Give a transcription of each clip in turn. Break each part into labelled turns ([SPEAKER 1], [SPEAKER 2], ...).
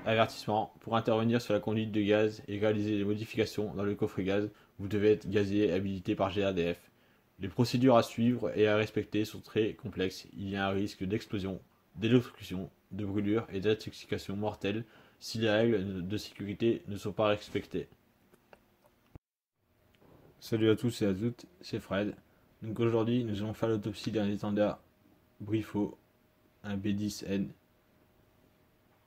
[SPEAKER 1] Avertissement. Pour intervenir sur la conduite de gaz et réaliser des modifications dans le coffre gaz, vous devez être gazier habilité par GADF. Les procédures à suivre et à respecter sont très complexes. Il y a un risque d'explosion, d'électrocution, de brûlure et d'intoxication mortelle si les règles de sécurité ne sont pas respectées. Salut à tous et à toutes, c'est Fred. Donc aujourd'hui, nous allons faire l'autopsie d'un étendard Brifo, un B10N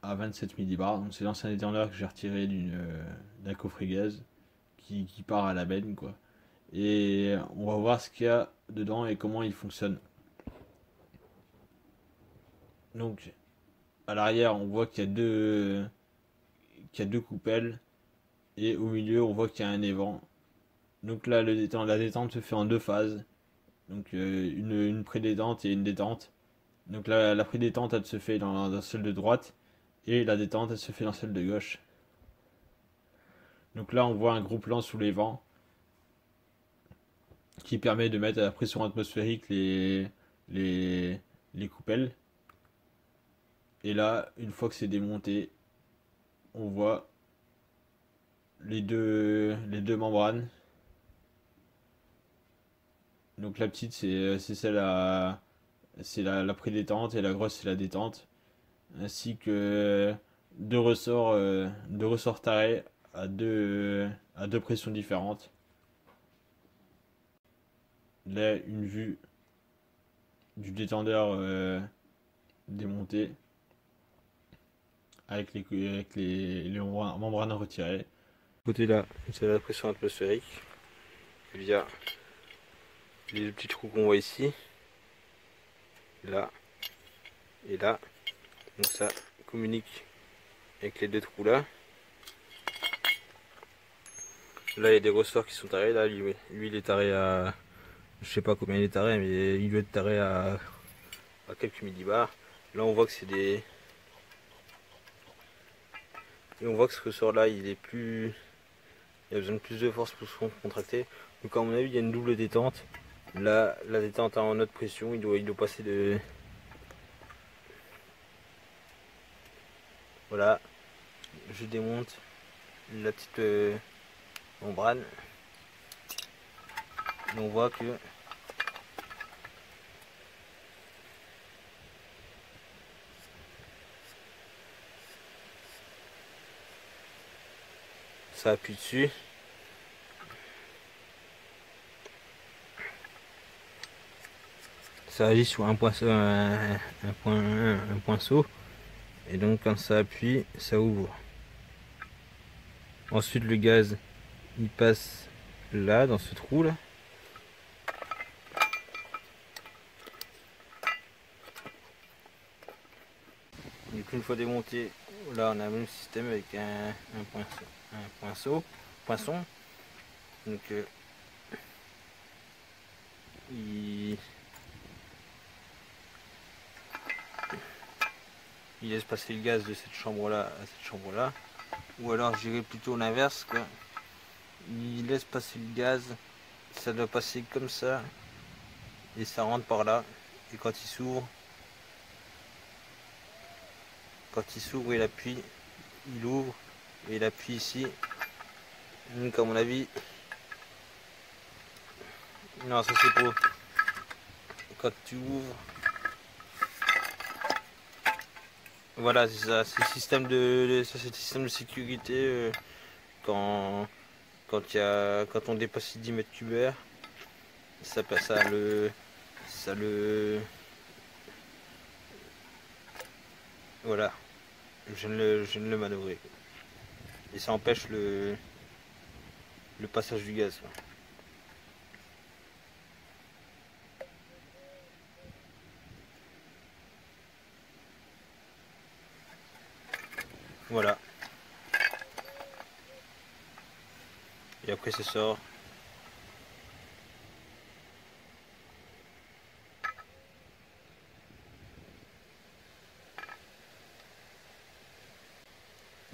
[SPEAKER 1] à 27 millibars. Donc c'est l'ancien étendard que j'ai retiré d'un coffret gaz qui part à la benne quoi. Et on va voir ce qu'il y a dedans et comment il fonctionne. Donc à l'arrière on voit qu'il y a deux coupelles et au milieu on voit qu'il y a un évent. Donc là la détente se fait en deux phases. Donc une pré-détente et une détente. Donc là la pré-détente elle se fait dans celle de droite et la détente elle se fait dans celle de gauche. Donc là on voit un gros plan sous les vents qui permet de mettre à la pression atmosphérique les coupelles. Et là, une fois que c'est démonté, on voit les deux membranes. Donc la petite, c'est celle à, c'est la pré-détente et la grosse, c'est la détente. Ainsi que deux ressorts tarés à deux pressions différentes. Là, une vue du détendeur démonté avec les membranes retirées. Côté là, c'est la pression atmosphérique via les deux petits trous qu'on voit ici, là et là. Donc ça communique avec les deux trous là. Là il y a des ressorts qui sont tarés. Là lui il est taré à, je sais pas combien il est taré, mais il doit être taré à quelques millibars. Là on voit que c'est des, et on voit que ce ressort là il est plus, il a besoin de plus de force pour se contracter. Donc à mon avis il y a une double détente. Là la détente en haute pression, il doit passer de, voilà, je démonte la petite membrane. Et on voit que ça appuie dessus. Ça agit sur un poinceau. Et donc quand ça appuie, ça ouvre. Ensuite le gaz, il passe là, dans ce trou là. Du coup une fois démonté, là on a le même système avec un poinçon. Donc il laisse passer le gaz de cette chambre là à cette chambre là, ou alors je dirais plutôt l'inverse quoi. Il laisse passer le gaz, ça doit passer comme ça et ça rentre par là, et quand il s'ouvre il appuie, il ouvre et il appuie ici. Donc à mon avis, non ça c'est pour quand tu ouvres. Voilà, c'est ça, c'est le système ça c'est le système de sécurité quand quand on dépasse les 10 mètres cubes, ça passe à le voilà, je viens de le manœuvrer et ça empêche le passage du gaz. Voilà. Et après ça sort.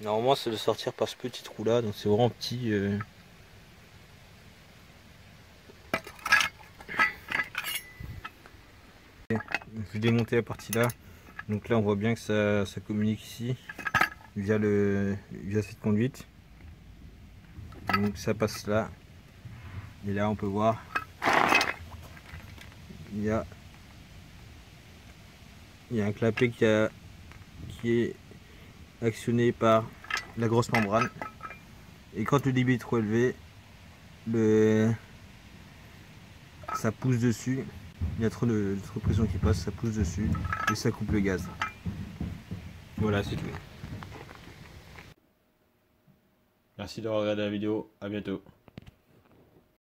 [SPEAKER 1] Normalement c'est de sortir par ce petit trou là, donc c'est vraiment petit. Je vais démonter la partie là. Donc là on voit bien que ça communique ici.
[SPEAKER 2] via cette conduite. Donc ça passe là. Et là on peut voir, il y a un clapet qui est actionné par la grosse membrane. Et quand le débit est trop élevé, ça pousse dessus. Il y a trop de pression qui passe, ça pousse dessus et ça coupe le gaz. Voilà, c'est tout.
[SPEAKER 1] Merci d'avoir regardé la vidéo, à bientôt.